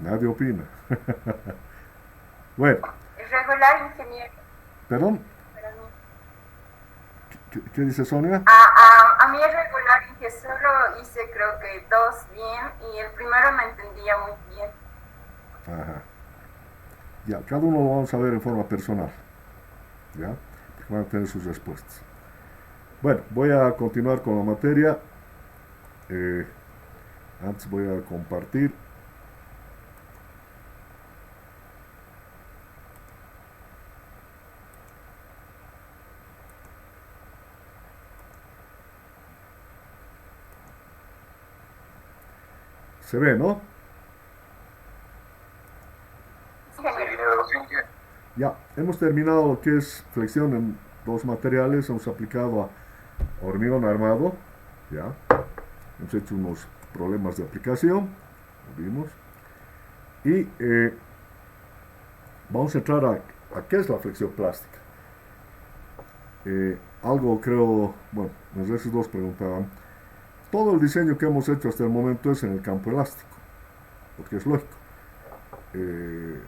Nadie opina. Bueno, Irregular, ingeniero, perdón, para mí. ¿qué dice Sonia? A mí es regular, que solo hice creo que dos bien y el primero me entendía muy bien. Ajá. Ya, cada uno lo vamos a ver en forma personal, ¿ya? Porque van a tener sus respuestas. Bueno, voy a continuar con la materia. Eh, Antes voy a compartir. Se ve, ¿no? Ingeniero. Ya, hemos terminado lo que es flexión en dos materiales. Hemos aplicado a hormigón armado, ya. Hemos hecho unos problemas de aplicación, lo vimos. Y vamos a entrar a qué es la flexión plástica. Algo creo, bueno, esos dos preguntaban. Todo el diseño que hemos hecho hasta el momento es en el campo elástico, porque es lógico. Eh,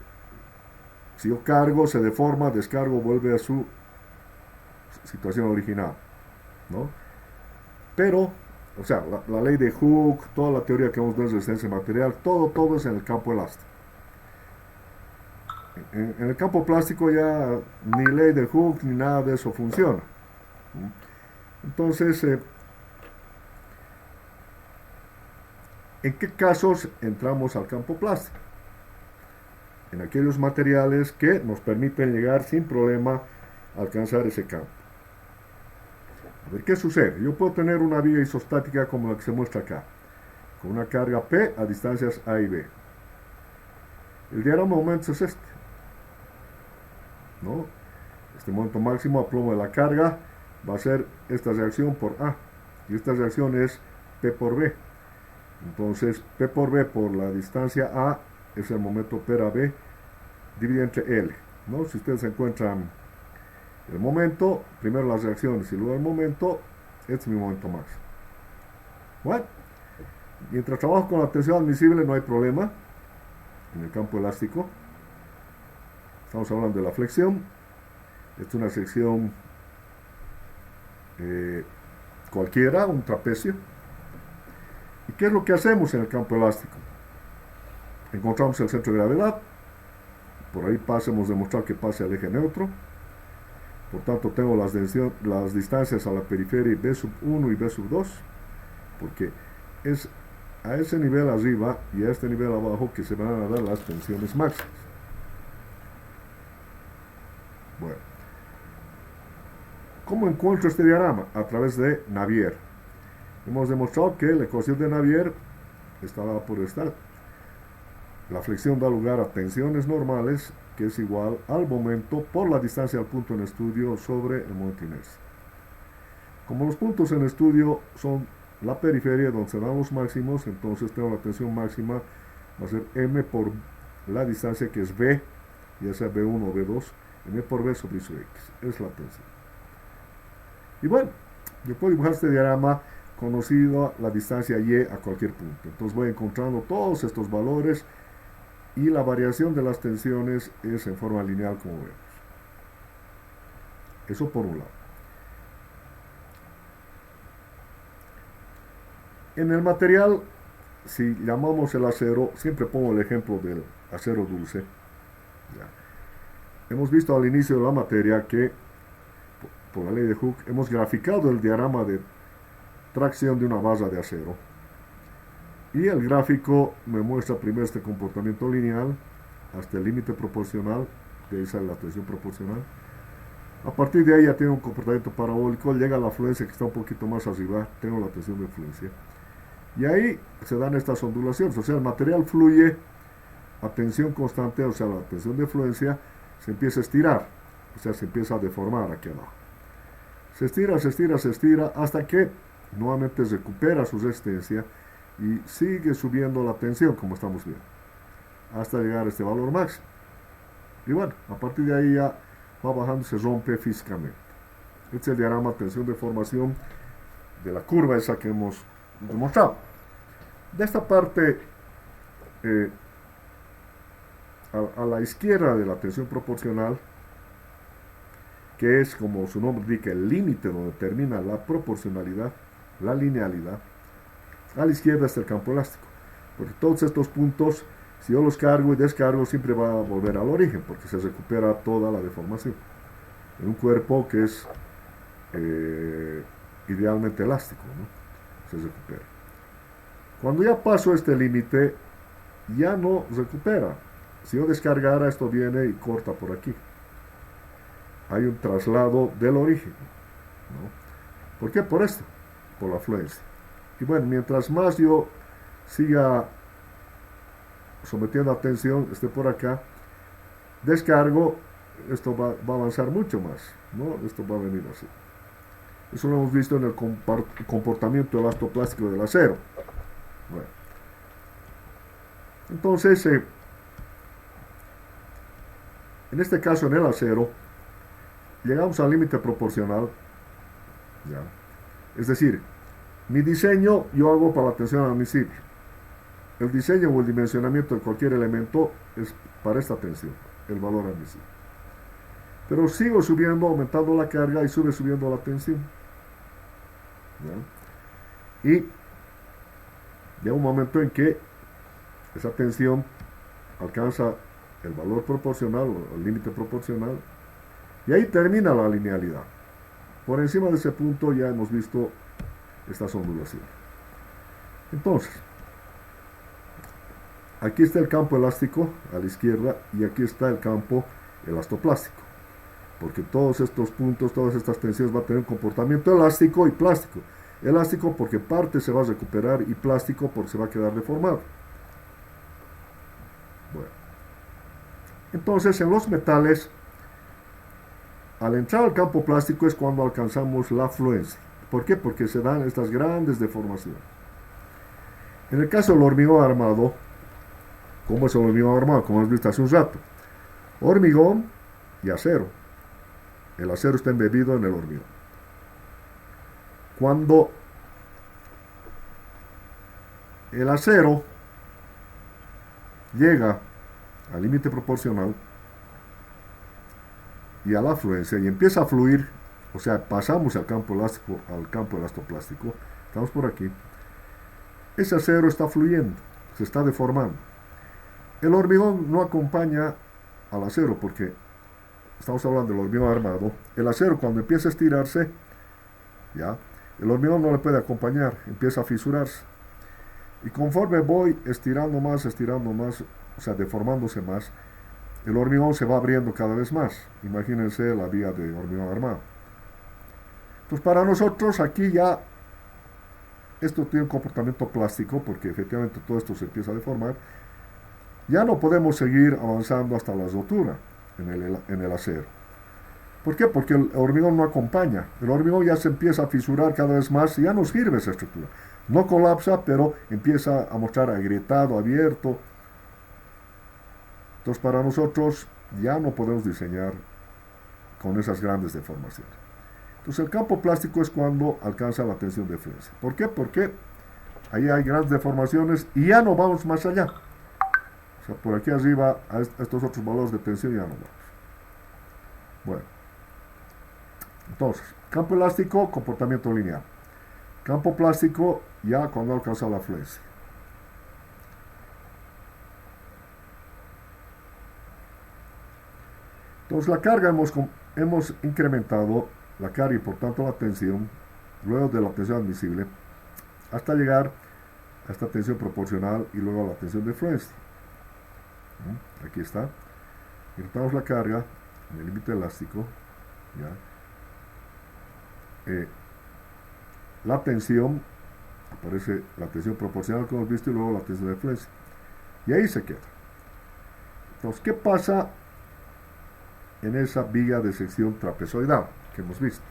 si yo cargo, se deforma, descargo, vuelve a su situación original, ¿no? Pero, o sea, la ley de Hooke, toda la teoría que hemos visto de resistencia material, todo es en el campo elástico. En el campo plástico ya ni ley de Hooke ni nada de eso funciona. Entonces, ¿en qué casos entramos al campo plástico? En aquellos materiales que nos permiten llegar sin problema a alcanzar ese campo. A ver, ¿qué sucede? Yo puedo tener una viga isostática como la que se muestra acá, con una carga P a distancias A y B. El diagrama de momentos es este, ¿no? Este momento máximo a plomo de la carga va a ser esta reacción por A, y esta reacción es P por B. Entonces, P por B por la distancia A es el momento per a B dividido entre L, ¿no? Si ustedes encuentran el momento, primero las reacciones y luego el momento, este es mi momento máximo. Bueno, mientras trabajo con la tensión admisible no hay problema en el campo elástico. Estamos hablando de la flexión. Esta es una sección eh, cualquiera, un trapecio. ¿Y qué es lo que hacemos en el campo elástico? Encontramos el centro de gravedad, por ahí hemos demostrado que pasa al eje neutro, por tanto tengo las distancias a la periferia B sub 1 y B sub 2, porque es a ese nivel arriba y a este nivel abajo que se van a dar las tensiones máximas. Bueno, ¿cómo encuentro este diagrama? A través de Navier. Hemos demostrado que la ecuación de Navier está dada por esta. La flexión da lugar a tensiones normales, que es igual al momento por la distancia al punto en estudio sobre el momento inercia. Como los puntos en estudio son la periferia donde se dan los máximos, entonces tengo la tensión máxima, va a ser M por la distancia que es B, ya sea B1 o B2, M por B sobre I sub X, es la tensión. Y bueno, yo puedo dibujar este diagrama conocido la distancia Y a cualquier punto. Entonces voy encontrando todos estos valores y la variación de las tensiones es en forma lineal como vemos. Eso por un lado. En el material, si llamamos el acero, siempre pongo el ejemplo del acero dulce. Ya. Hemos visto al inicio de la materia que, por la ley de Hooke, hemos graficado el diagrama de tracción de una barra de acero. Y el gráfico me muestra primero este comportamiento lineal hasta el límite proporcional, de ahí sale la tensión proporcional. A partir de ahí ya tengo un comportamiento parabólico, llega la fluencia que está un poquito más arriba, tengo la tensión de fluencia. Y ahí se dan estas ondulaciones, o sea, el material fluye a tensión constante, o sea, la tensión de fluencia se empieza a estirar, o sea, se empieza a deformar aquí abajo. Se estira, se estira, se estira, hasta que nuevamente recupera su resistencia y sigue subiendo la tensión, como estamos viendo, hasta llegar a este valor máximo. Y bueno, a partir de ahí ya va bajando y se rompe físicamente. Este es el diagrama de tensión de formación de la curva esa que hemos demostrado. De esta parte, a la izquierda de la tensión proporcional, que es, como su nombre indica, el límite donde termina la proporcionalidad, la linealidad, a la izquierda está el campo elástico. Porque todos estos puntos, si yo los cargo y descargo, siempre va a volver al origen, porque se recupera toda la deformación. En un cuerpo que es idealmente elástico, ¿no? Se recupera. Cuando ya paso este límite, ya no recupera. Si yo descargara, esto viene y corta por aquí. Hay un traslado del origen, ¿no? ¿Por qué? Por esto, por la fluencia. Y bueno, mientras más yo siga sometiendo a tensión, esté por acá, descargo, esto va a avanzar mucho más, ¿no? Esto va a venir así. Eso lo hemos visto en el comportamiento elastoplástico del acero. Bueno. Entonces, en este caso en el acero, llegamos al límite proporcional, ¿ya? Es decir, mi diseño yo hago para la tensión admisible. El diseño o el dimensionamiento de cualquier elemento es para esta tensión, el valor admisible. Pero sigo subiendo, aumentando la carga y sube subiendo la tensión, ¿ya? Y llega un momento en que esa tensión alcanza el valor proporcional o el límite proporcional y ahí termina la linealidad. Por encima de ese punto ya hemos visto estas ondulaciones. Entonces, aquí está el campo elástico a la izquierda y aquí está el campo elastoplástico. Porque todos estos puntos, todas estas tensiones van a tener un comportamiento elástico y plástico. Elástico porque parte se va a recuperar y plástico porque se va a quedar deformado. Bueno. Entonces, en los metales, al entrar al campo plástico es cuando alcanzamos la fluencia. ¿Por qué? Porque se dan estas grandes deformaciones. En el caso del hormigón armado, ¿cómo es el hormigón armado? Como hemos visto hace un rato. Hormigón y acero. El acero está embebido en el hormigón. Cuando el acero llega al límite proporcional y a la fluencia y empieza a fluir, o sea, pasamos al campo elástico, al campo elastoplástico, estamos por aquí, ese acero está fluyendo, se está deformando. El hormigón no acompaña al acero porque estamos hablando del hormigón armado. El acero cuando empieza a estirarse, ya, el hormigón no le puede acompañar, empieza a fisurarse. Y conforme voy estirando más, o sea, deformándose más, el hormigón se va abriendo cada vez más. Imagínense la vía de hormigón armado. Entonces, para nosotros aquí ya esto tiene un comportamiento plástico, porque efectivamente todo esto se empieza a deformar. Ya no podemos seguir avanzando hasta la rotura en el acero. ¿Por qué? Porque el hormigón no acompaña. El hormigón ya se empieza a fisurar cada vez más y ya no sirve esa estructura. No colapsa, pero empieza a mostrar agrietado, abierto. Entonces, para nosotros ya no podemos diseñar con esas grandes deformaciones. Entonces, el campo plástico es cuando alcanza la tensión de fluencia. ¿Por qué? Porque ahí hay grandes deformaciones y ya no vamos más allá. O sea, por aquí arriba, a estos otros valores de tensión ya no vamos. Bueno. Entonces, campo elástico, comportamiento lineal. Campo plástico, ya cuando alcanza la fluencia. Entonces, la carga hemos incrementado la carga y por tanto la tensión, luego de la tensión admisible, hasta llegar a esta tensión proporcional y luego a la tensión de fluencia. Aquí está. Insertamos la carga en el límite elástico. ¿Ya? La tensión, aparece la tensión proporcional que hemos visto y luego la tensión de fluencia. Y ahí se queda. Entonces, ¿qué pasa en esa viga de sección trapezoidal que hemos visto?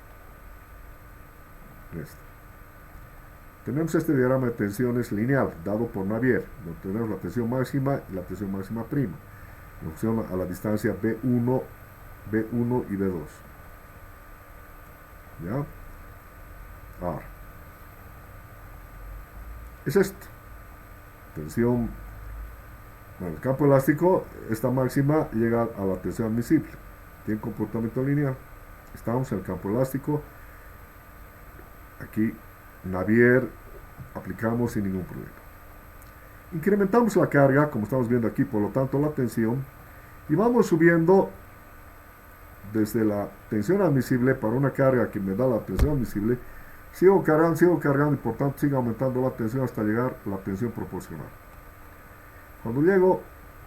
Tenemos este diagrama de tensiones lineal dado por Navier, donde tenemos la tensión máxima y la tensión máxima prima, en función a la distancia B1 y B2. ¿Ya? Ahora, es esto. Tensión Bueno, el campo elástico, esta máxima llega a la tensión admisible. Tiene comportamiento lineal. Estamos en el campo elástico. Aquí, Navier, aplicamos sin ningún problema. Incrementamos la carga, como estamos viendo aquí, por lo tanto la tensión, y vamos subiendo desde la tensión admisible para una carga que me da la tensión admisible. Sigo cargando y por tanto sigue aumentando la tensión hasta llegar a la tensión proporcional. Cuando llego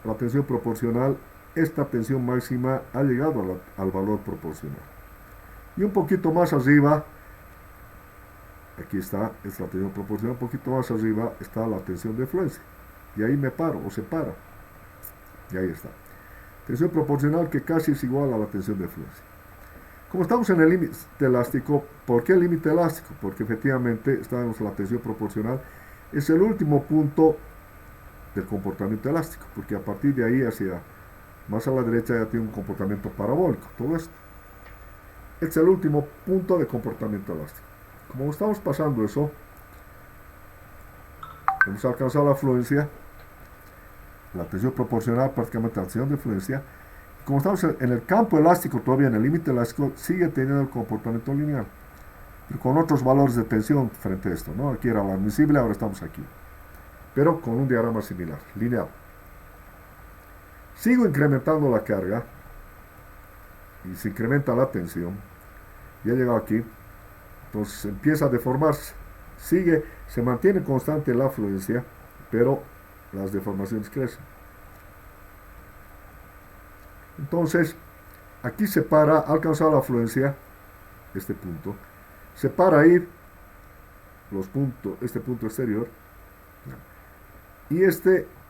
a la tensión proporcional, esta tensión máxima ha llegado al valor proporcional. Y un poquito más arriba, aquí está, es la tensión proporcional, un poquito más arriba está la tensión de fluencia. Y ahí me paro o se para. Y ahí está. Tensión proporcional que casi es igual a la tensión de fluencia. Como estamos en el límite elástico, ¿por qué el límite elástico? Porque efectivamente estamos en la tensión proporcional. Es el último punto del comportamiento elástico, porque a partir de ahí hacia más a la derecha ya tiene un comportamiento parabólico, todo esto. Es el último punto de comportamiento elástico. Como estamos pasando eso, hemos alcanzado la fluencia, la tensión proporcional prácticamente a la tensión de fluencia. Como estamos en el campo elástico, todavía en el límite elástico, sigue teniendo el comportamiento lineal, pero con otros valores de tensión frente a esto, ¿no? Aquí era la admisible, ahora estamos aquí, pero con un diagrama similar, lineal. Sigo incrementando la carga y se incrementa la tensión. Ya he llegado aquí, entonces empieza a deformarse. Se mantiene constante la fluencia, pero las deformaciones crecen. Entonces, aquí se para, ha alcanzado la fluencia, este punto, se para ahí este punto exterior, y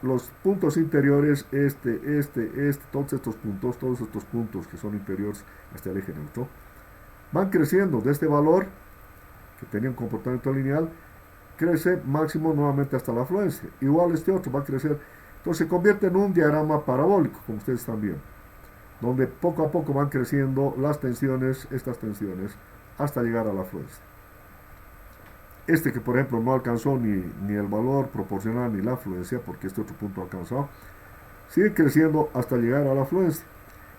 los puntos interiores, todos estos puntos que son interiores hasta el eje neutro, van creciendo de este valor, que tenía un comportamiento lineal, crece máximo nuevamente hasta la fluencia. Igual este otro va a crecer. Entonces se convierte en un diagrama parabólico, como ustedes están viendo, donde poco a poco van creciendo las tensiones, estas tensiones, hasta llegar a la fluencia. Que por ejemplo no alcanzó ni el valor proporcional ni la fluencia, porque este otro punto alcanzó, sigue creciendo hasta llegar a la fluencia.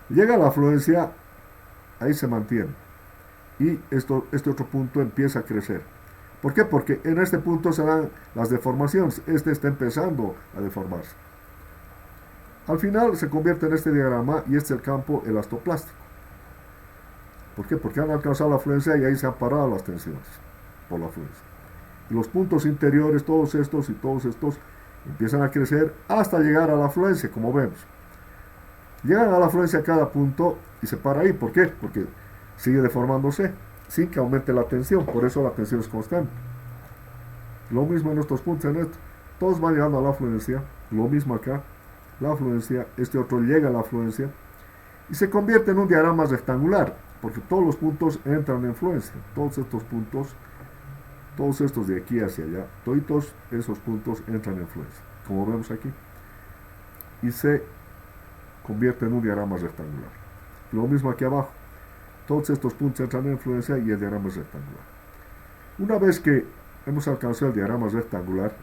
Llega a la fluencia, ahí se mantiene. Y este otro punto empieza a crecer. ¿Por qué? Porque en este punto se dan las deformaciones. Está empezando a deformarse. Al final se convierte en este diagrama y este es el campo elastoplástico. ¿Por qué? Porque han alcanzado la fluencia y ahí se han parado las tensiones por la fluencia. Y los puntos interiores, todos estos empiezan a crecer hasta llegar a la fluencia, como vemos. Llegan a la fluencia a cada punto y se para ahí. ¿Por qué? Porque sigue deformándose sin que aumente la tensión, por eso la tensión es constante. Lo mismo en estos puntos, todos van llegando a la fluencia, lo mismo acá, la fluencia, este otro llega a la fluencia y se convierte en un diagrama rectangular, porque todos los puntos entran en fluencia, todos estos puntos, todos estos de aquí hacia allá, todos esos puntos entran en fluencia, como vemos aquí, y se convierte en un diagrama rectangular. Lo mismo aquí abajo. Todos estos puntos entran en fluencia y el diagrama es rectangular. Una vez que hemos alcanzado el diagrama rectangular,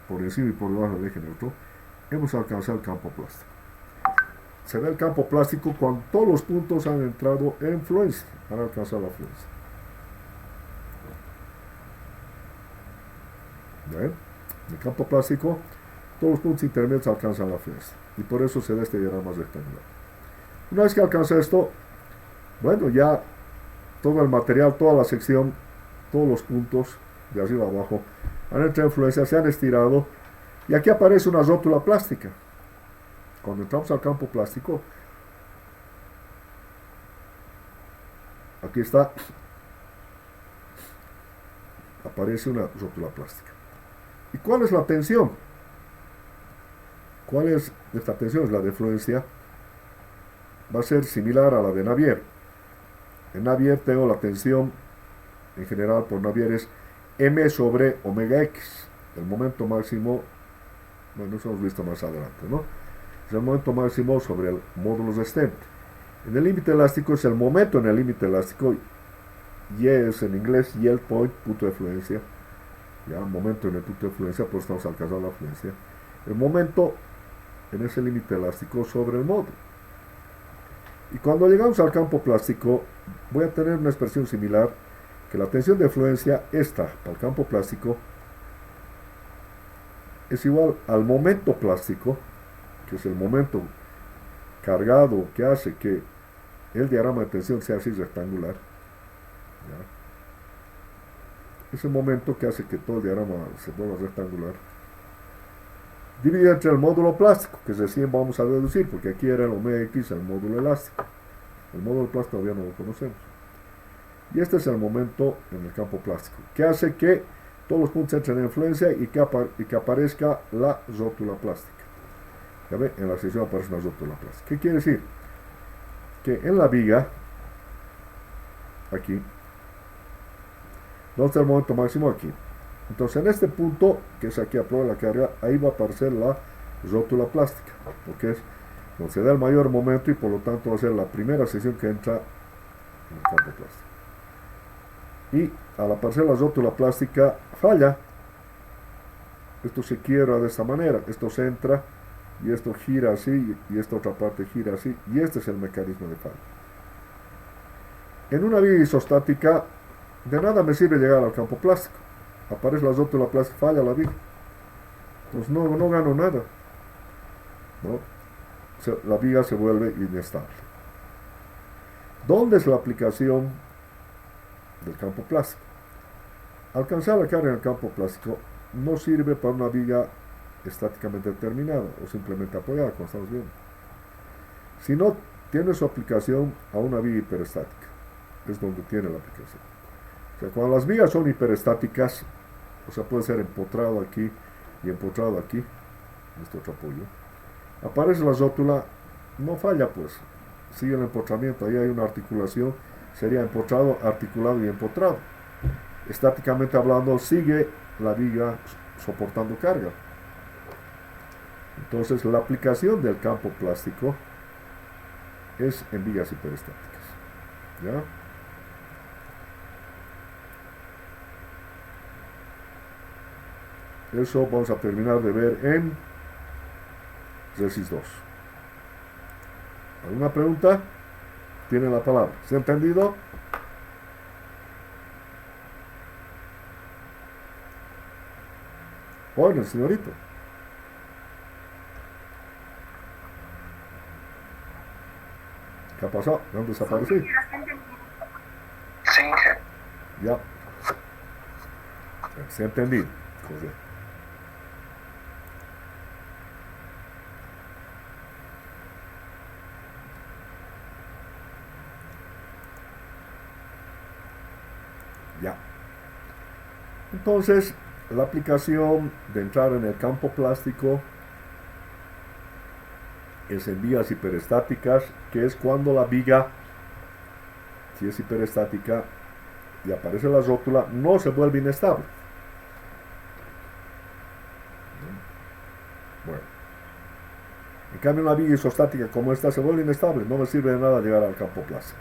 por encima y por debajo del eje neutro, hemos alcanzado el campo plástico. Se da el campo plástico cuando todos los puntos han entrado en fluencia, han alcanzado la fluencia. ¿Ven? En el campo plástico, todos los puntos intermedios alcanzan la fluencia. Y por eso se da este diagrama rectangular. Una vez que alcanza esto, bueno, ya todo el material, toda la sección, todos los puntos de arriba abajo han entrado en fluencia, se han estirado y aquí aparece una rótula plástica. Cuando entramos al campo plástico, aquí está, aparece una rótula plástica. ¿Y cuál es la tensión? ¿Cuál es esta tensión? Es la de fluencia. Va a ser similar a la de Navier. En Navier tengo la tensión, en general por Navier es m sobre omega x. El momento máximo, bueno, eso hemos visto más adelante, ¿no? Es el momento máximo sobre el módulo restante. En el límite elástico es el momento en el límite elástico, y es en inglés yield point, punto de fluencia. Ya, momento en el punto de fluencia, pues estamos alcanzando la fluencia. El momento en ese límite elástico sobre el módulo. Y cuando llegamos al campo plástico, voy a tener una expresión similar, que la tensión de fluencia, esta, para el campo plástico, es igual al momento plástico, que es el momento cargado que hace que el diagrama de tensión sea así rectangular. ¿Ya? Ese momento que hace que todo el diagrama se vuelva rectangular, dividido entre el módulo plástico, que recién vamos a deducir, porque aquí era el omega x, el módulo elástico. El módulo plástico todavía no lo conocemos. Y este es el momento en el campo plástico, que hace que todos los puntos entren en influencia y que aparezca la rótula plástica. ¿Ya ve? En la sección aparece una rótula plástica. ¿Qué quiere decir? Que en la viga, aquí, ¿dónde está el momento máximo? Aquí. Entonces en este punto, que es aquí a prueba de la carga, ahí va a aparecer la rótula plástica, porque es donde se da el mayor momento y por lo tanto va a ser la primera sección que entra en el campo plástico. Y al aparecer la rótula plástica falla, esto se quiebra de esta manera, esto se entra y esto gira así y esta otra parte gira así, y este es el mecanismo de falla. En una viga isostática de nada me sirve llegar al campo plástico, aparece la rótula plástica, falla la viga, entonces no gano nada, ¿no? La viga se vuelve inestable. ¿Dónde es la aplicación del campo plástico? Alcanzar la carga en el campo plástico no sirve para una viga estáticamente determinada o simplemente apoyada, como estamos viendo, sino tiene su aplicación a una viga hiperestática, es donde tiene la aplicación. O sea, cuando las vigas son hiperestáticas, o sea, puede ser empotrado aquí y empotrado aquí, en este otro apoyo, aparece la rótula, no falla pues, sigue el empotramiento, ahí hay una articulación, sería empotrado, articulado y empotrado. Estáticamente hablando, sigue la viga soportando carga. Entonces la aplicación del campo plástico es en vigas hiperestáticas. ¿Ya? Eso vamos a terminar de ver en Resis 2. ¿Alguna pregunta? Tienen la palabra. ¿Se ha entendido? Oigan, señorito. ¿Qué ha pasado? ¿Me han desaparecido? Sí. Ya. Se ha entendido. Correcto. Ya. Entonces, la aplicación de entrar en el campo plástico es en vigas hiperestáticas, que es cuando la viga, si es hiperestática y aparece la rótula, no se vuelve inestable. Bueno. En cambio, una viga isostática como esta se vuelve inestable, no me sirve de nada llegar al campo plástico.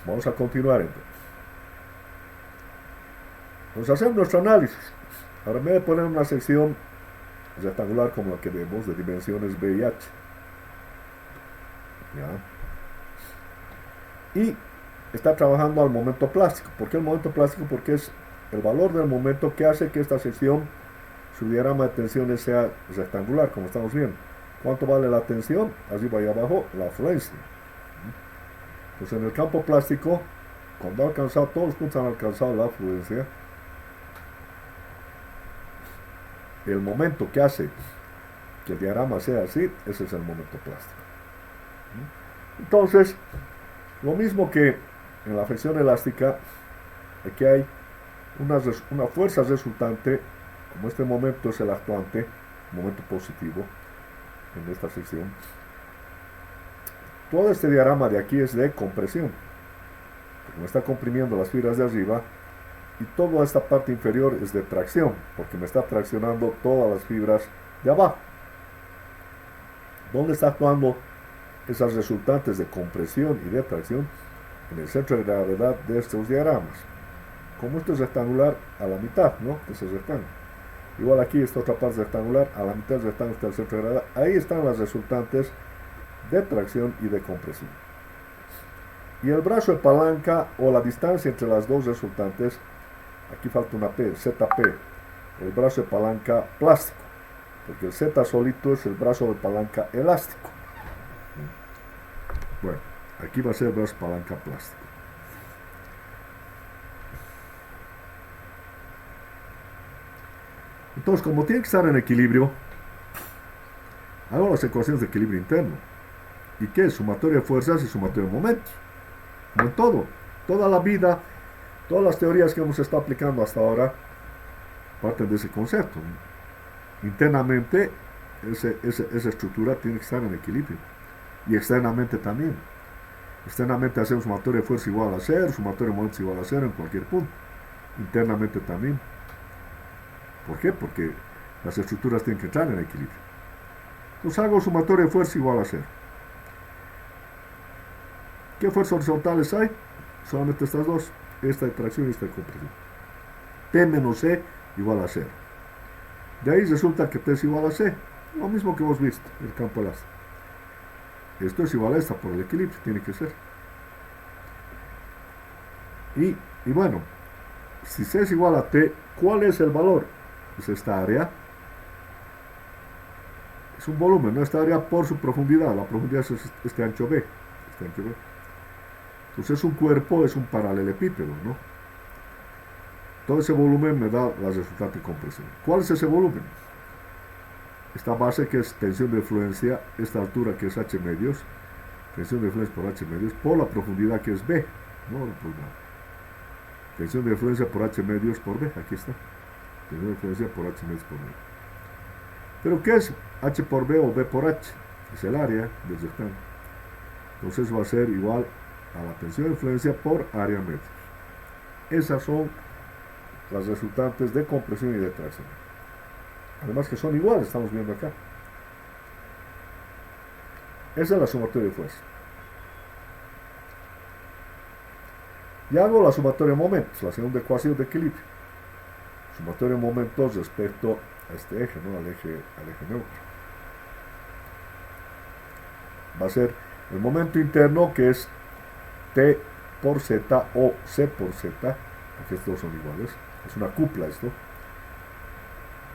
Vamos a continuar entonces. Vamos a hacer nuestro análisis. Ahora me voy a poner una sección rectangular como la que vemos, de dimensiones B y H. ¿Ya? Y está trabajando al momento plástico. ¿Por qué el momento plástico? Porque es el valor del momento que hace que esta sección, su diagrama de tensiones sea rectangular, como estamos viendo. ¿Cuánto vale la tensión? Arriba y abajo, la afluencia. Pues en el campo plástico, cuando ha alcanzado, todos los puntos han alcanzado la afluencia, el momento que hace que el diagrama sea así, ese es el momento plástico. Entonces, lo mismo que en la fricción elástica, aquí hay una fuerza resultante, como este momento es el actuante, momento positivo, en esta sección. Todo este diagrama de aquí es de compresión, porque me está comprimiendo las fibras de arriba, y toda esta parte inferior es de tracción, porque me está traccionando todas las fibras de abajo. ¿Dónde está actuando esas resultantes de compresión y de tracción? En el centro de gravedad de estos diagramas. Como esto es rectangular, a la mitad, ¿no? Ese rectángulo. Igual aquí esta otra parte rectangular, a la mitad del rectángulo está el centro de gravedad. Ahí están las resultantes de tracción y de compresión. Y el brazo de palanca o la distancia entre las dos resultantes, aquí falta una P, ZP, el brazo de palanca plástico, porque el Z solito es el brazo de palanca elástico. Bueno, aquí va a ser el brazo de palanca plástico. Entonces, como tiene que estar en equilibrio, hago las ecuaciones de equilibrio interno. ¿Y qué es? Sumatoria de fuerzas y sumatoria de momentos. Como en todo, toda la vida, todas las teorías que hemos estado aplicando hasta ahora parten de ese concepto. Internamente, esa estructura tiene que estar en equilibrio. Y externamente también. Externamente hacemos sumatoria de fuerza igual a 0, sumatoria de momentos igual a 0 en cualquier punto. Internamente también. ¿Por qué? Porque las estructuras tienen que entrar en equilibrio. Entonces hago sumatoria de fuerza igual a 0. ¿Qué fuerzas horizontales hay? Solamente estas dos. Esta de tracción y esta de compresión. P menos C igual a 0. De ahí resulta que T es igual a C. Lo mismo que hemos visto, el campo elástico. Esto es igual a esta por el equilibrio, tiene que ser. Y bueno, si C es igual a T, ¿cuál es el valor? Pues esta área es un volumen, ¿no? Esta área por su profundidad. La profundidad es este ancho B. Entonces es un cuerpo, es un paralelepípedo, ¿no? Todo ese volumen me da la resultante de compresión. ¿Cuál es ese volumen? Esta base que es tensión de fluencia, esta altura que es H medios, tensión de fluencia por H medios, por la profundidad que es B, ¿no? Tensión de fluencia por H medios por B, aquí está. Tensión de fluencia por H medios por B. ¿Pero qué es H por B o B por H? Es el área del rectángulo. Entonces va a ser igual a la tensión de influencia por área media. Esas son las resultantes de compresión y de tracción. Además que son iguales, estamos viendo acá. Esa es la sumatoria de fuerza. Y hago la sumatoria de momentos, la segunda ecuación de equilibrio. Sumatoria de momentos respecto a este eje, ¿no? al eje neutro. Va a ser el momento interno, que es T por Z o C por Z, porque estos dos son iguales. Es una cupla esto.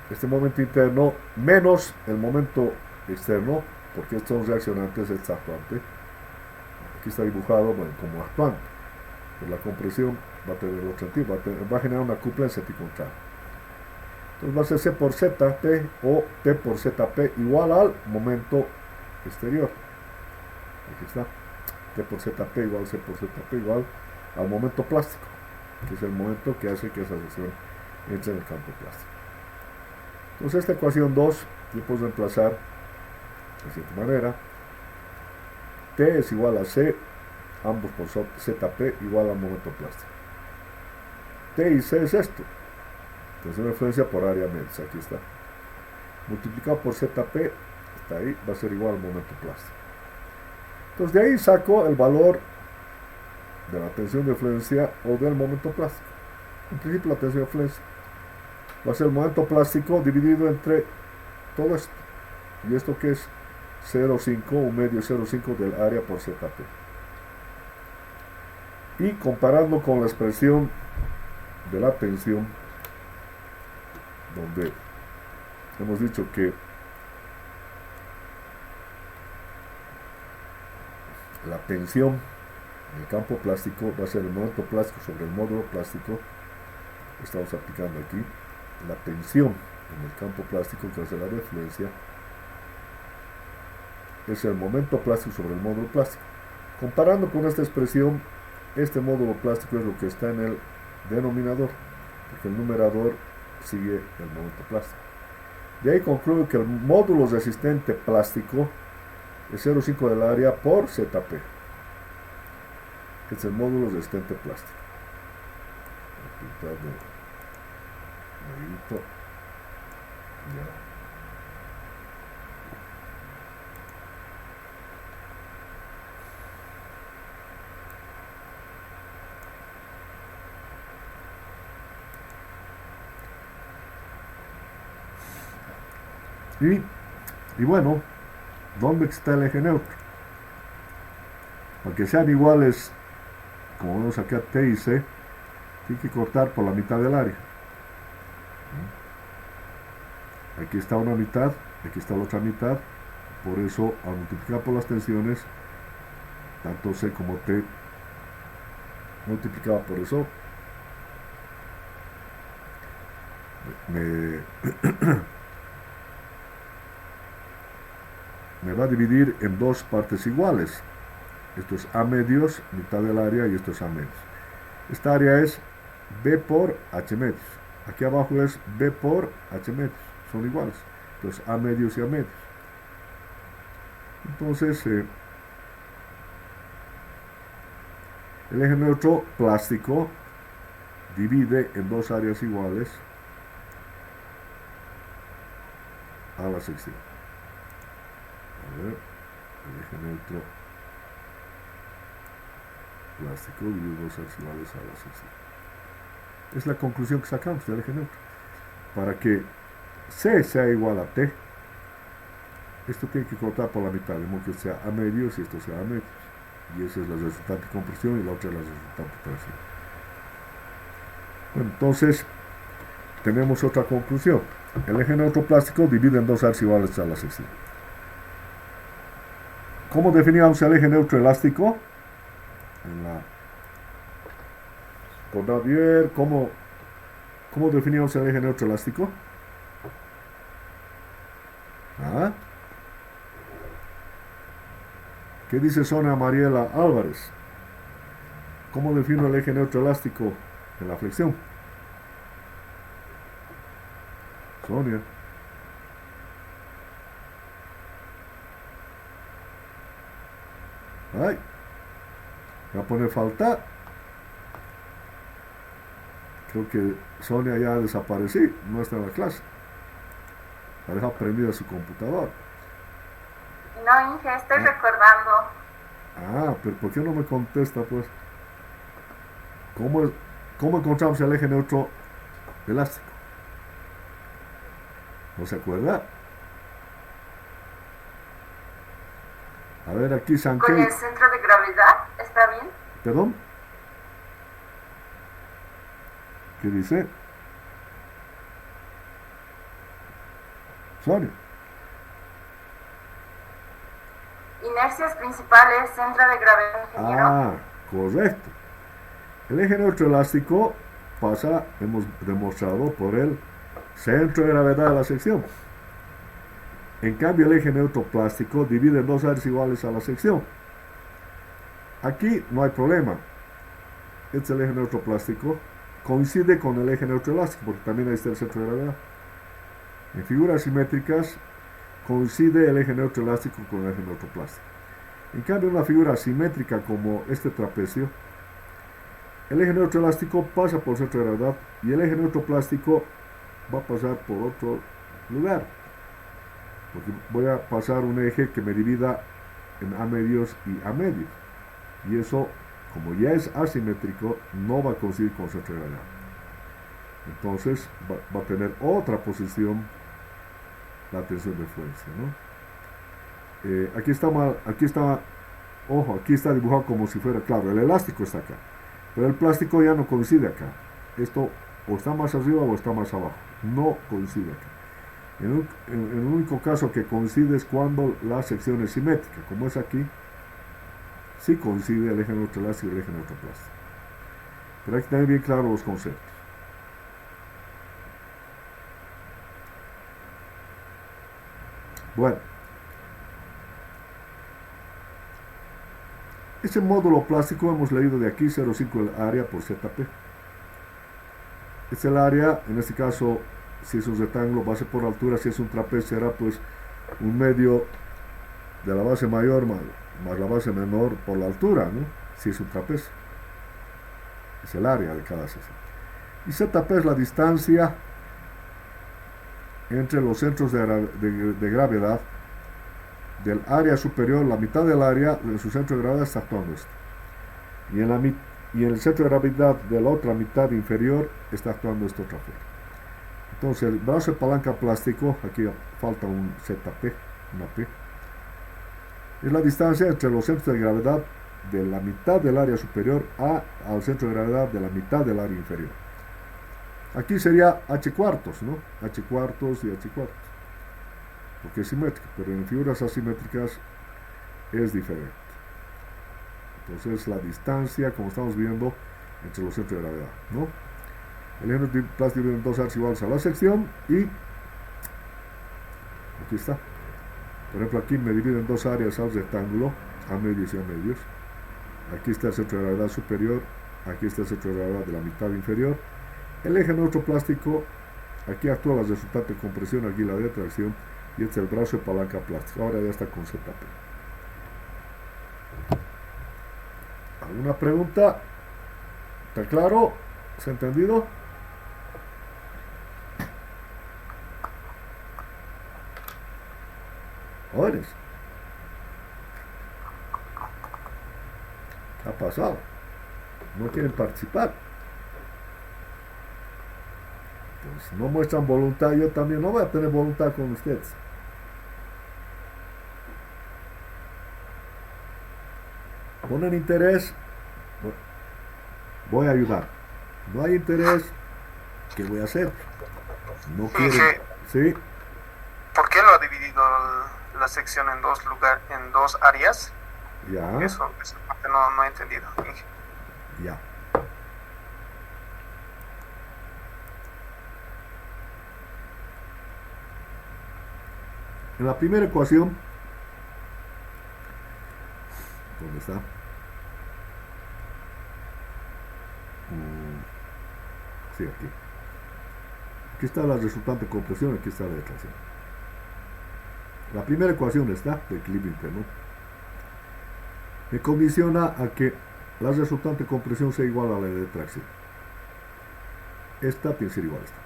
Este momento interno menos el momento externo, porque estos son reaccionantes, este es actuante. Aquí está dibujado, bueno, como actuante. Pues la compresión va a tener otro sentido, va a generar una cupla en sentido contrario. Entonces va a ser C por ZP o T por ZP igual al momento exterior. Aquí está. T por ZP igual C por ZP igual al momento plástico, que es el momento que hace que esa sección entre en el campo plástico. Entonces esta ecuación 2 yo puedo reemplazar de la siguiente manera. T es igual a C, ambos por ZP igual al momento plástico. T y C es esto. Tensión de influencia por área media, aquí está. Multiplicado por ZP, está ahí, va a ser igual al momento plástico. Entonces de ahí saco el valor de la tensión de influencia o del momento plástico. En principio la tensión de influencia va a ser el momento plástico dividido entre todo esto. ¿Y esto que es? 0,5, un medio 0,5 del área por ZP. Y comparando con la expresión de la tensión, donde hemos dicho que la tensión en el campo plástico va a ser el momento plástico sobre el módulo plástico, estamos aplicando aquí la tensión en el campo plástico, que va a ser la defluencia, es el momento plástico sobre el módulo plástico. Comparando con esta expresión, este módulo plástico es lo que está en el denominador, porque el numerador sigue el momento plástico. De ahí concluyo que el módulo resistente plástico es 0,5 del área por ZP. Este es el módulo resistente plástico. Ya. Y bueno, ¿dónde está el eje neutro? Para que sean iguales, como vemos acá T y C, tiene que cortar por la mitad del área. Aquí está una mitad, aquí está la otra mitad. Por eso, al multiplicar por las tensiones, tanto C como T multiplicado por eso, me va a dividir en dos partes iguales. Esto es A medios, mitad del área, y esto es A medios. Esta área es B por H medios. Aquí abajo es B por H medios. Son iguales. Entonces A medios y A medios. Entonces, el eje neutro plástico divide en dos áreas iguales a la sección. A ver, el eje neutro plástico divide dos áreas iguales a la sección. Es la conclusión que sacamos del eje neutro. Para que C sea igual a T, esto tiene que cortar por la mitad, de modo que sea A medios y esto sea A medios. Y esa es la resultante de compresión y la otra es la resultante de tensión. Bueno, entonces, tenemos otra conclusión. El eje neutro plástico divide en dos áreas iguales a la sección. ¿Cómo definíamos el eje neutro elástico? Por Navier, ¿cómo definíamos el eje neutro elástico? ¿Qué dice Sonia Mariela Álvarez? ¿Cómo defino el eje neutro elástico en la flexión? Sonia. Ay, voy a poner falta. Creo que Sonia ya desapareció, no está en la clase. Ha dejado prendida su computadora. No, Inge, estoy recordando. Pero ¿por qué no me contesta, pues? ¿Cómo encontramos el eje neutro elástico? ¿No se acuerda? A ver, aquí Sankey. ¿Con el centro de gravedad? ¿Está bien? ¿Perdón? ¿Qué dice? Sonia. Inercias principales, centro de gravedad, ingeniero. Correcto. El eje neutro elástico pasa, hemos demostrado, por el centro de gravedad de la sección. En cambio, el eje neutro plástico divide en dos áreas iguales a la sección. Aquí no hay problema. Este es el eje neutro plástico. Coincide con el eje neutro elástico, porque también ahí está el centro de gravedad. En figuras simétricas, coincide el eje neutro elástico con el eje neutro plástico. En cambio, en una figura simétrica como este trapecio, el eje neutro elástico pasa por el centro de gravedad y el eje neutro plástico va a pasar por otro lugar. Porque voy a pasar un eje que me divida en A medios y A medios. Y eso, como ya es asimétrico, no va a coincidir con el centro de gravedad. Entonces va a tener otra posición la tensión de influencia, ¿no? Aquí está dibujado como si fuera, claro, el elástico está acá, pero el plástico ya no coincide acá. Esto o está más arriba o está más abajo, no coincide acá. En el único caso que coincide es cuando la sección es simétrica, como es aquí, sí coincide el eje neutro elástico y el eje neutro plástico. Pero hay que tener bien claros los conceptos. Bueno, ese módulo plástico hemos leído de aquí 0,5 el área por ZP. Es el área, en este caso, si es un rectángulo, base por altura, si es un trapecio, será pues un medio de la base mayor más la base menor por la altura, ¿no? Si es un trapecio. Es el área de cada sección. Y ZP es la distancia entre los centros de gravedad del área superior, la mitad del área de su centro de gravedad está actuando esto. Y en el centro de gravedad de la otra mitad inferior está actuando esta otra forma. Entonces el brazo de palanca plástico, aquí falta un ZP, una P, es la distancia entre los centros de gravedad de la mitad del área superior al centro de gravedad de la mitad del área inferior. Aquí sería H cuartos, ¿no? H cuartos y H cuartos, porque es simétrico, pero en figuras asimétricas es diferente. Entonces la distancia, como estamos viendo, entre los centros de gravedad, ¿no? El ejemplo de plástico divide en dos áreas iguales a la sección y aquí está. Por ejemplo, aquí me divide en dos áreas al rectángulo, a medios y a medios. Aquí está el centro de gravedad superior, aquí está el centro de gravedad de la mitad inferior. El eje neutro plástico, aquí actúa la resultante de compresión, aquí la de tracción, y este es el brazo de palanca plástica. Ahora ya está con ZP. ¿Alguna pregunta? ¿Está claro? ¿Se ha entendido? ¿Oyes? ¿Qué ha pasado? ¿No quieren participar? Pues no muestran voluntad, yo también no voy a tener voluntad con ustedes. Ponen interés, voy a ayudar. No hay interés, ¿qué voy a hacer? No quieren. ¿Sí? ¿Por qué lo ha dividido la sección en dos áreas? Ya. Esa parte no he entendido, Inge. Ya. En la primera ecuación, ¿dónde está? Sí, aquí. Aquí está la resultante compresión, aquí está la deflación. La primera ecuación está de equilibrio interno. Me condiciona a que la resultante compresión sea igual a la de tracción. Esta tiene que ser igual a esta.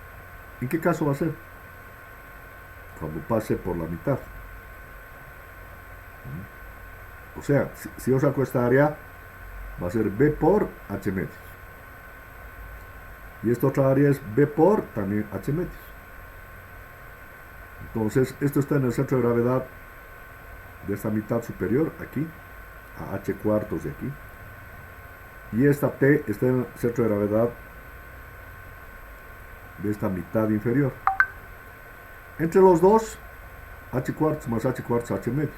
¿En qué caso va a ser? Cuando pase por la mitad. O sea, si yo saco esta área, va a ser B por H medios. Y esta otra área es B por también H medios. Entonces, esto está en el centro de gravedad de esta mitad superior, aquí, a H cuartos de aquí. Y esta T está en el centro de gravedad de esta mitad inferior. Entre los dos, H cuartos más H cuartos, H medios.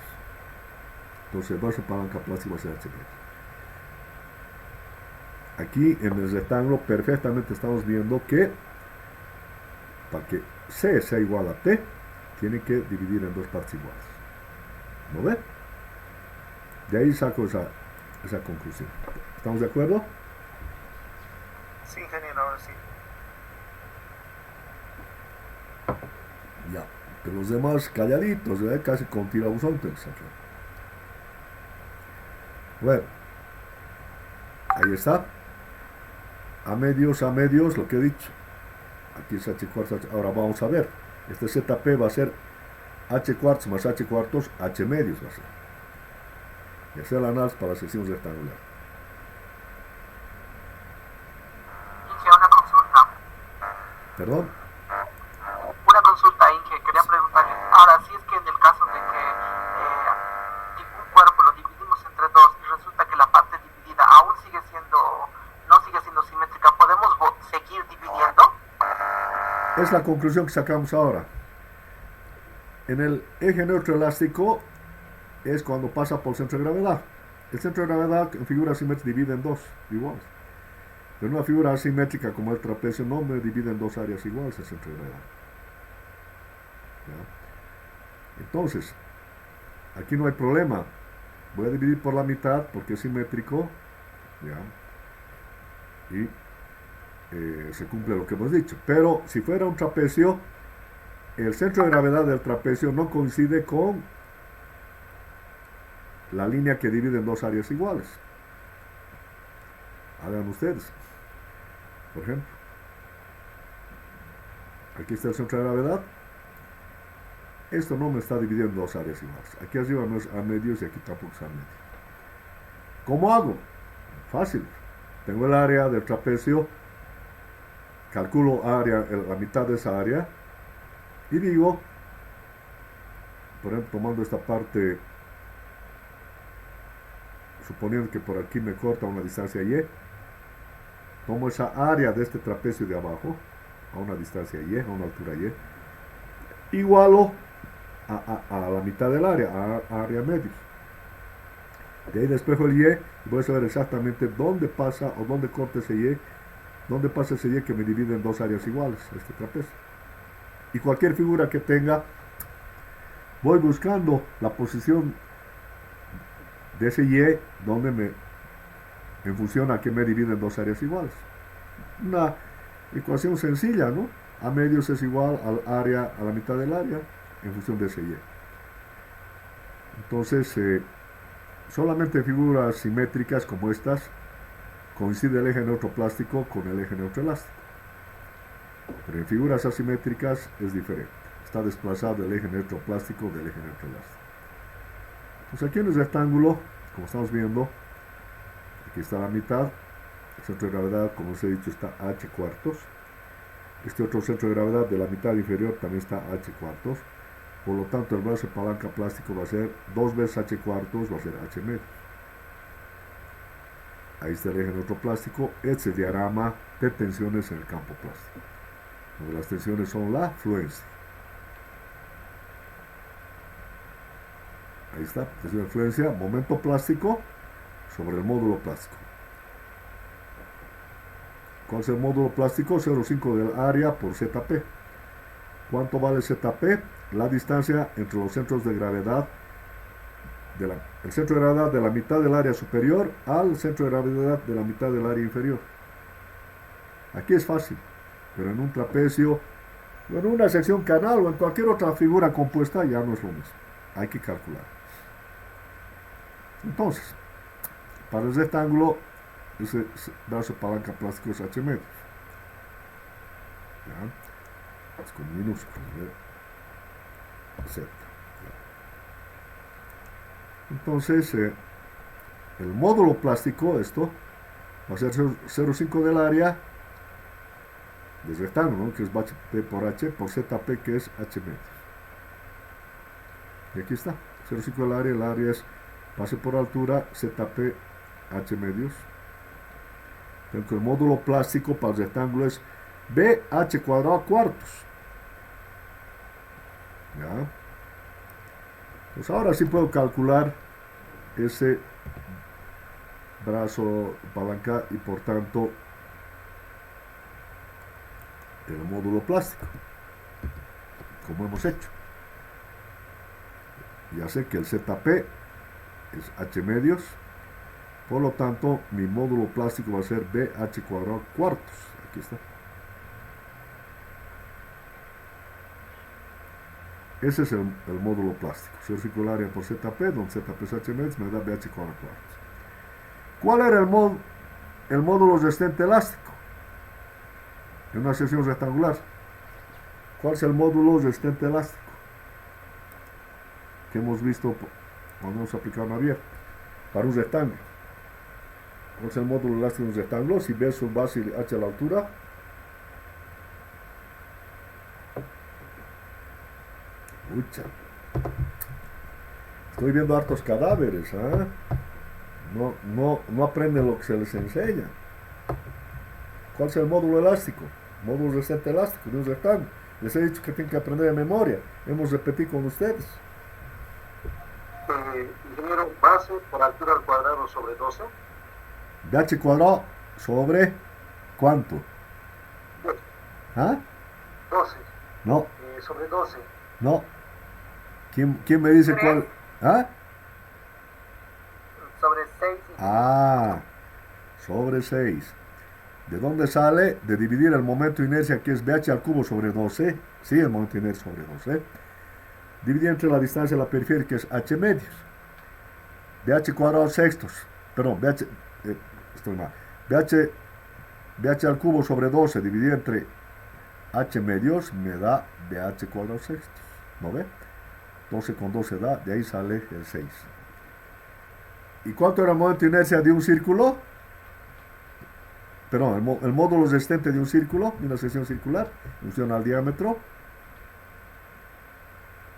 Entonces, el brazo de palanca plástica va a ser H medios. Aquí en el rectángulo perfectamente estamos viendo que para que C sea igual a T, tiene que dividir en dos partes iguales. ¿No ve? De ahí saco esa conclusión. ¿Estamos de acuerdo? Sí, ingeniero, ahora sí. Ya. Pero los demás calladitos, ¿eh? Casi con tirabuzón. Bueno. Ahí está. A medios, lo que he dicho. Aquí es H cuartos. Ahora vamos a ver. Este ZP va a ser H cuartos más H cuartos, H medios va a ser. Y hacer el análisis para la sección rectangular. Inge, una consulta. ¿Perdón? Una consulta, Inge. Quería preguntarle. Ahora, si es que en el caso de que un cuerpo lo dividimos entre dos y resulta que la parte dividida aún no sigue siendo simétrica, ¿podemos seguir dividiendo? Es la conclusión que sacamos ahora. En el eje neutro elástico es cuando pasa por el centro de gravedad. El centro de gravedad en figura asimétrica divide en dos iguales. Pero en una figura asimétrica como el trapecio no me divide en dos áreas iguales el centro de gravedad. ¿Ya? Entonces, aquí no hay problema. Voy a dividir por la mitad porque es simétrico. ¿Ya? Y se cumple lo que hemos dicho. Pero si fuera un trapecio, el centro de gravedad del trapecio no coincide con la línea que divide en dos áreas iguales. Hagan ustedes. Por ejemplo, aquí está el centro de gravedad. Esto no me está dividiendo en dos áreas iguales. Aquí arriba no es a medios y aquí tampoco es a medios. ¿Cómo hago? Fácil. Tengo el área del trapecio calculo área, la mitad de esa área, y digo, por ejemplo, tomando esta parte, suponiendo que por aquí me corta una distancia y, tomo esa área de este trapecio de abajo, a una distancia y, a una altura y, igualo a la mitad del área, a área medios. De ahí despejo el y voy a saber exactamente dónde pasa o dónde corta ese y, dónde pasa ese y que me divide en dos áreas iguales, este trapecio. Y cualquier figura que tenga, voy buscando la posición de ese y donde en función a que me divide en dos áreas iguales. Una ecuación sencilla, ¿no? A medios es igual al área, a la mitad del área, en función de ese y. Entonces, solamente en figuras simétricas como estas, coincide el eje neutroplástico con el eje neutroelástico. Pero en figuras asimétricas es diferente. Está desplazado el eje neutroplástico del eje neutroelástico. Entonces aquí en el rectángulo, como estamos viendo, aquí está la mitad. El centro de gravedad, como os he dicho, está h cuartos. Este otro centro de gravedad de la mitad inferior también está h cuartos. Por lo tanto, el brazo de palanca plástico va a ser 2 veces h cuartos, va a ser h medios. Ahí está el eje neutroplástico. Este es el diagrama de tensiones en el campo plástico, donde las tensiones son la fluencia. Ahí está, tensión de fluencia, momento plástico sobre el módulo plástico. ¿Cuál es el módulo plástico? 0,5 del área por ZP. ¿Cuánto vale ZP? La distancia entre los centros de gravedad, el centro de gravedad de la mitad del área superior al centro de gravedad de la mitad del área inferior. Aquí es fácil, pero en un trapecio, o en una sección canal o en cualquier otra figura compuesta ya no es lo mismo. Hay que calcular. Entonces, para el rectángulo, ese brazo de palanca plástico es h medios. ¿Ya? Es con minúsculo, Z. Entonces, el módulo plástico, esto, va a ser 0,5 del área del rectángulo, ¿no? Que es P por H, por ZP, que es H medios. Y aquí está, 0,5 del área, el área es base por altura, ZP, H medios. Tengo que el módulo plástico para el rectángulo es BH cuadrado cuartos. ¿Ya? Pues ahora sí puedo calcular ese brazo palanca y por tanto el módulo plástico, como hemos hecho. Ya sé que el ZP es H medios, por lo tanto mi módulo plástico va a ser BH cuadrado cuartos. Aquí está. Ese es el módulo plástico. Circular área por ZP, donde ZP es H medios, me da BH cuadrado cuartos. ¿Cuál era el módulo resistente elástico? En una sección rectangular. ¿Cuál es el módulo resistente elástico que hemos visto cuando hemos aplicado una vía para un rectángulo? ¿Cuál es el módulo elástico de un rectángulo? Si ves su base y h a la altura, ucha, estoy viendo hartos cadáveres, ¿eh? No aprenden lo que se les enseña. ¿Cuál es el módulo elástico? Módulo resistente elástico de un rectángulo. Les he dicho que tienen que aprender de memoria. Hemos repetido con ustedes. Ingeniero, base por altura al cuadrado sobre 12. BH cuadrado sobre ¿cuánto? 12. ¿Ah? 12. No, Sobre 12. no. ¿Quién me dice cuál? ¿Ah? Sobre 6 y Ah, sobre 6. ¿De dónde sale? De dividir el momento de inercia, que es BH al cubo sobre 12. Sí, el momento de inercia sobre 12. Dividir entre la distancia de la periferia, que es H medios. BH cuadrado sextos. Perdón, BH... estoy mal. BH al cubo sobre 12 dividido entre H medios me da BH cuadrado sextos. ¿No ve? 12 con 12 da, de ahí sale el 6. ¿Y cuánto era el momento de inercia de un círculo? perdón, el módulo resistente de un círculo, de una sección circular, en función al diámetro.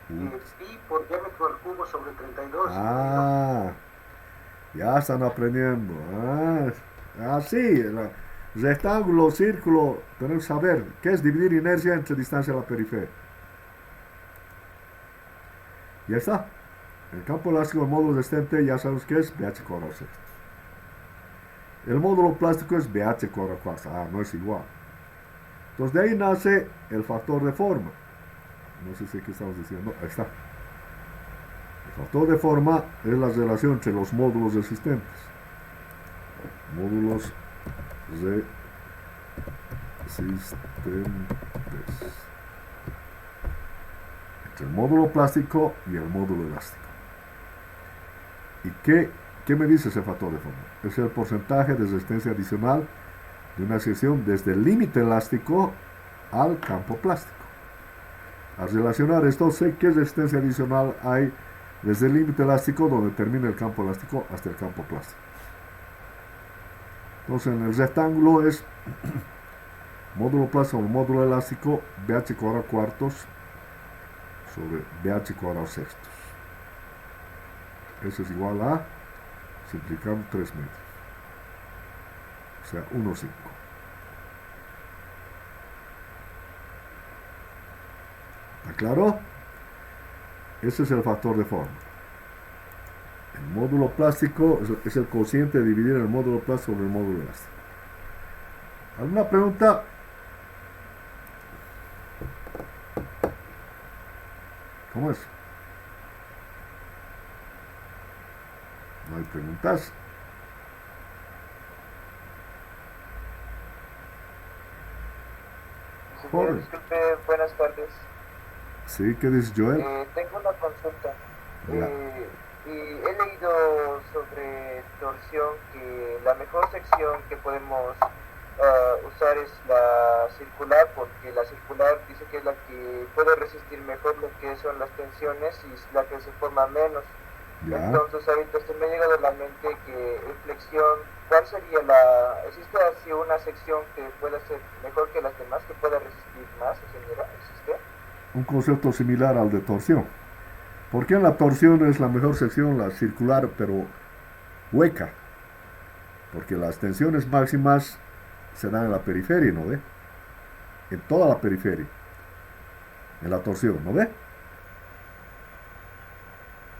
Pi por diámetro al cubo sobre 32. Ah, ya están aprendiendo. Sí, rectángulo, círculo, tenemos que saber qué es dividir inercia entre distancia a la periferia. Ya está. El campo elástico del módulo resistente ya sabemos que es BH cuadrado sexto. El módulo plástico es BH cuadrado cuarto. No es igual. Entonces de ahí nace el factor de forma. No sé si qué estamos diciendo. Ahí está. El factor de forma es la relación entre los módulos resistentes. Módulos resistentes. Entre el módulo plástico y el módulo elástico. ¿Y qué me dice ese factor de forma? Es el porcentaje de resistencia adicional de una sección desde el límite elástico al campo plástico. Al relacionar esto, sé qué resistencia adicional hay desde el límite elástico donde termina el campo elástico hasta el campo plástico. Entonces en el rectángulo es módulo plástico o módulo elástico BH cuadrado cuartos sobre BH cuadrado sextos. Eso es igual a, simplificando 3 metros. O sea, 1,5. ¿Está claro? Ese es el factor de forma. El módulo plástico es el cociente de dividir el módulo plástico sobre el módulo elástico. ¿Alguna pregunta? ¿Cómo es? ¿No hay preguntas? Señor, disculpe, buenas tardes. Sí, ¿qué dice Joel? Tengo una consulta. Ya. Y he leído sobre torsión que la mejor sección que podemos usar es la circular, porque la circular dice que es la que puede resistir mejor lo que son las tensiones y es la que se forma menos. Ya. Entonces ahorita se me ha llegado a la mente que en flexión, ¿cuál sería existe así una sección que pueda ser mejor que las demás, que pueda resistir más, señora? ¿Existe? Un concepto similar al de torsión. ¿Por qué en la torsión es la mejor sección, la circular, pero hueca? Porque las tensiones máximas se dan en la periferia, ¿no ve? En toda la periferia. En la torsión, ¿no ve?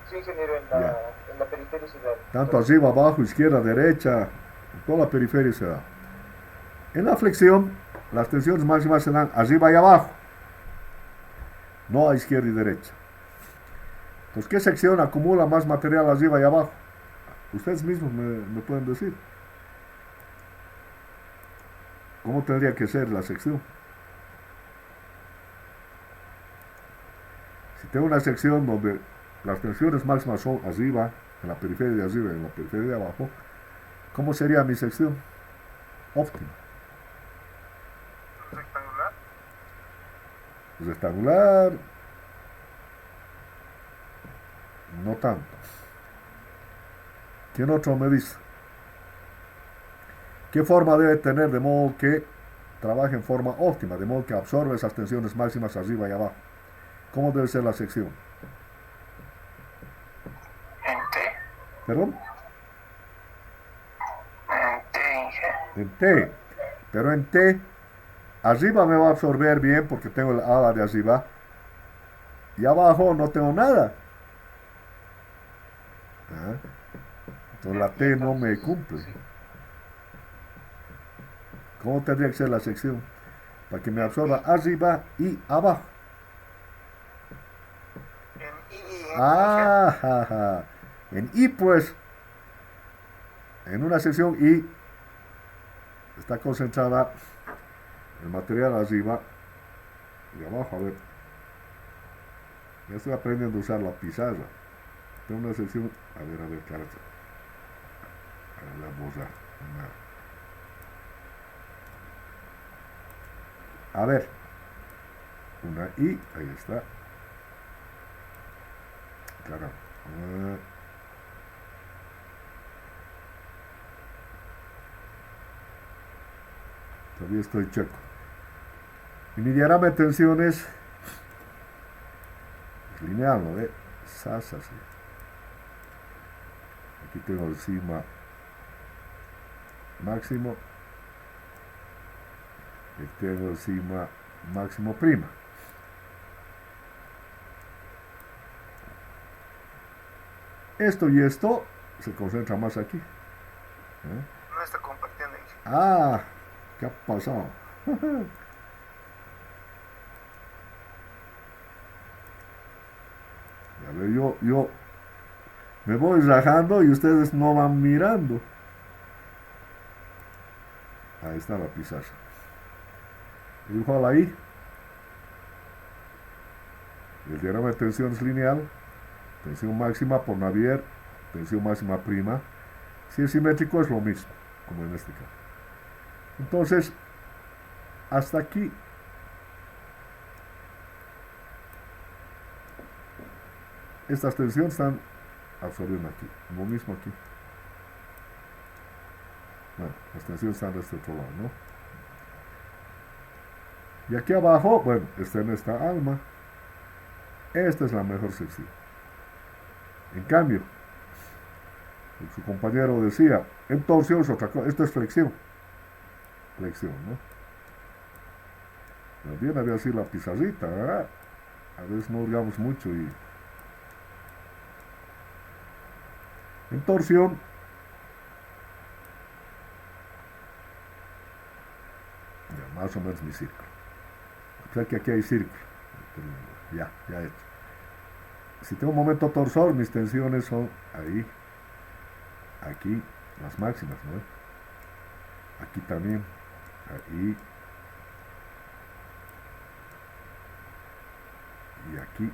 Sí, ingeniero, en la periferia se da. Tanto arriba, abajo, izquierda, derecha, en toda la periferia se da. En la flexión, las tensiones máximas se dan arriba y abajo, no a izquierda y derecha. Entonces, ¿qué sección acumula más material arriba y abajo? Ustedes mismos me pueden decir. ¿Cómo tendría que ser la sección? Si tengo una sección donde las tensiones máximas son arriba, en la periferia de arriba y en la periferia de abajo, ¿cómo sería mi sección óptima? Rectangular. Rectangular, no tanto. ¿Quién otro me dice? ¿Qué forma debe tener de modo que trabaje en forma óptima, de modo que absorbe esas tensiones máximas arriba y abajo? ¿Cómo debe ser la sección? En T. ¿Perdón? En T, Inge. En T. Pero en T, arriba me va a absorber bien porque tengo el ala de arriba. Y abajo no tengo nada. Entonces la T no me cumple. ¿Cómo tendría que ser la sección? Para que me absorba arriba y abajo. En I. En I pues, en una sección I, está concentrada el material arriba y abajo. A ver, ya estoy aprendiendo a usar la pizarra. Tengo una sección, a ver, carta. La borrar. A ver, una I, ahí está. Claro. Todavía estoy checo. Y mi diagrama de tensiones es lineal, ¿no ve? Sas así. Aquí tengo el sigma máximo. Aquí tengo el sigma máximo prima. Esto y esto se concentra más aquí. No está compartiendo, Inge. Ah, ¿qué ha pasado? A ver, yo me voy rajando y ustedes no van mirando. Ahí está la pizarra. Igual ahí. El diagrama de tensión es lineal. Tensión máxima por Navier, tensión máxima prima. Si es simétrico es lo mismo, como en este caso. Entonces, hasta aquí. Estas tensiones están absorbiendo aquí, lo mismo aquí. Bueno, las tensiones están de este otro lado, ¿no? Y aquí abajo, bueno, está en esta alma. Esta es la mejor sección. En cambio, su compañero decía, en torsión es otra cosa, esto es flexión. Flexión, ¿no? También había así la pizarrita, ¿verdad? A veces no hurgamos mucho y... En torsión, ya, más o menos mi círculo. O sea que aquí hay círculo. Ya hecho. Si tengo un momento torsor, mis tensiones son ahí, aquí, las máximas, ¿no? Aquí también, ahí, y aquí.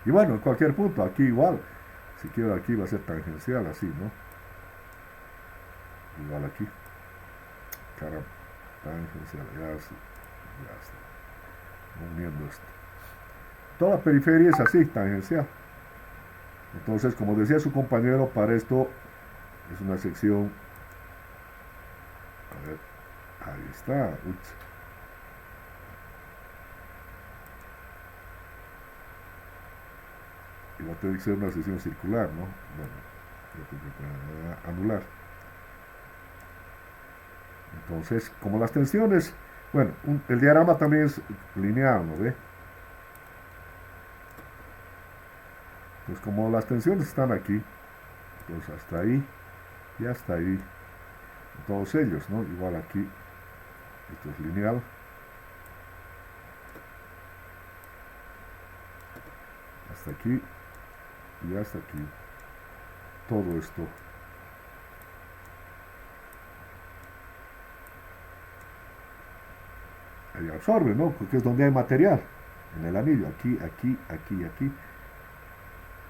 Y bueno, en cualquier punto, aquí igual. Si quiero aquí va a ser tangencial, así, ¿no? Igual aquí. Caramba, tangencial, ya está. Uniendo esto. Toda periferia es así, tangencial. Entonces, como decía su compañero, para esto es una sección. A ver, ahí está. Ups. Y va a tener que ser una sección circular, ¿no? Bueno, anular. Entonces, como las tensiones, bueno, el diagrama también es lineal, ¿no ve? Pues como las tensiones están aquí, pues hasta ahí y hasta ahí, todos ellos, ¿no? Igual aquí, esto es lineal. Hasta aquí y hasta aquí, todo esto. Ahí absorbe, ¿no? Porque es donde hay material, en el anillo, aquí, aquí, aquí y aquí.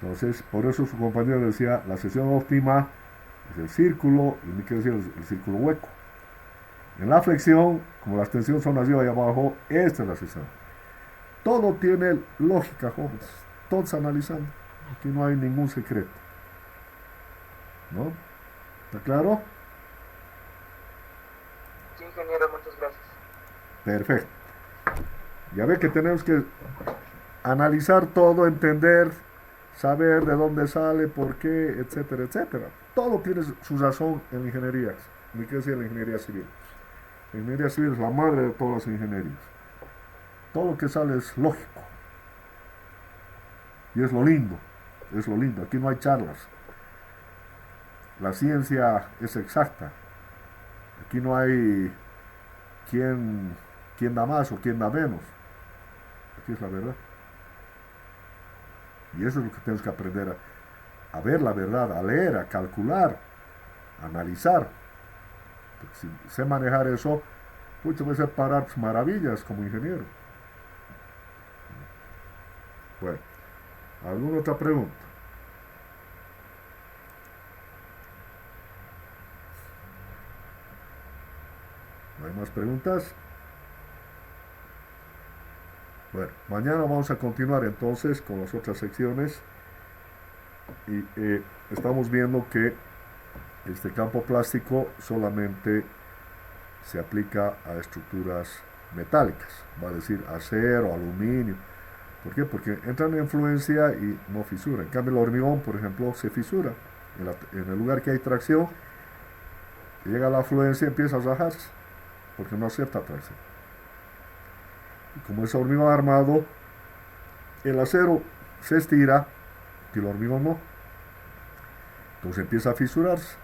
Entonces, por eso su compañero decía, la sección óptima es el círculo, y me quiere decir el círculo hueco. En la flexión, como las tensiones son arriba y abajo, esta es la sección. Todo tiene lógica, jóvenes, todos analizando. Aquí no hay ningún secreto. ¿No? ¿Está claro? Sí, ingeniero, muchas gracias. Perfecto. Ya ve que tenemos que analizar todo, entender, saber de dónde sale, por qué, etcétera, etcétera. Todo tiene su razón en la ingeniería. ¿Me quiere decir en la ingeniería civil? La ingeniería civil es la madre de todas las ingenierías. Todo lo que sale es lógico. Y es lo lindo. Es lo lindo. Aquí no hay charlas. La ciencia es exacta. Aquí no hay quién da más o quién da menos. Aquí es la verdad. Y eso es lo que tenemos que aprender a ver la verdad, a leer, a calcular, a analizar. Porque si sé manejar eso, pues voy a hacer parar maravillas como ingeniero. Bueno, ¿alguna otra pregunta? ¿No hay más preguntas? Bueno, mañana vamos a continuar entonces con las otras secciones y estamos viendo que este campo plástico solamente se aplica a estructuras metálicas, va a decir acero, aluminio. ¿Por qué? Porque entra en influencia y no fisura. En cambio, el hormigón, por ejemplo, se fisura. En el lugar que hay tracción, llega la afluencia y empieza a rajarse, porque no acepta tracción. Y como es hormigón armado, el acero se estira y el hormigón no. Entonces empieza a fisurarse.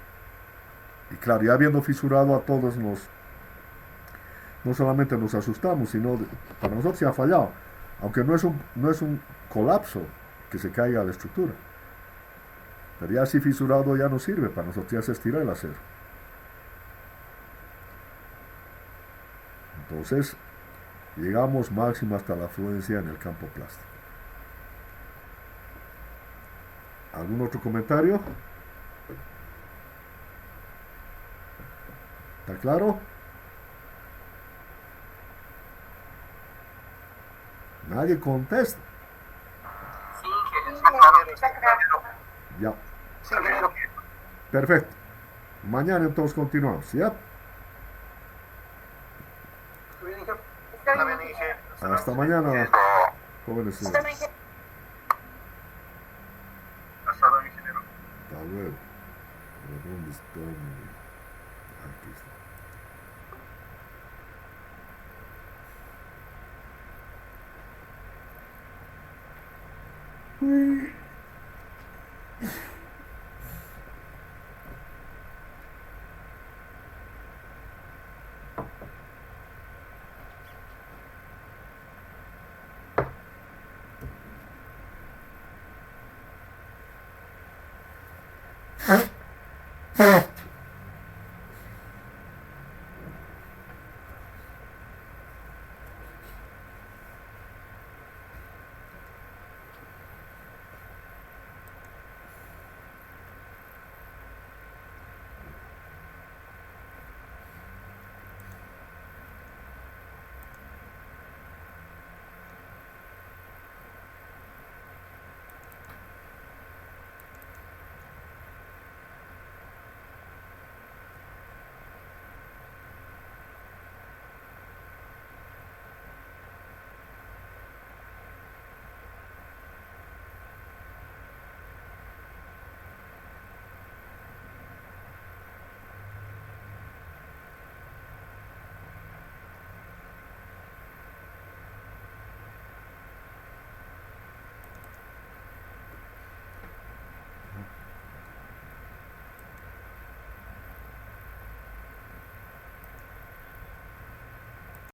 Y claro, ya habiendo fisurado a todos no solamente nos asustamos, sino para nosotros se ha fallado. Aunque no es un colapso que se caiga la estructura. Pero ya así fisurado ya no sirve para nosotros, ya se estira el acero. Entonces, llegamos máximo hasta la afluencia en el campo plástico. ¿Algún otro comentario? ¿Está claro? Nadie contesta. Sí, está claro. Está claro. Ya. Sí, ingeniero. Perfecto. Mañana entonces continuamos, ¿ya? Está bien, ingeniero. Está Está bien, bien, ingeniero. ingeniero. Hasta mañana, jóvenes. Está bien, ingeniero. Hasta luego, ingeniero. Hasta luego. ¿Pero dónde está mi- Aquí está. Uy.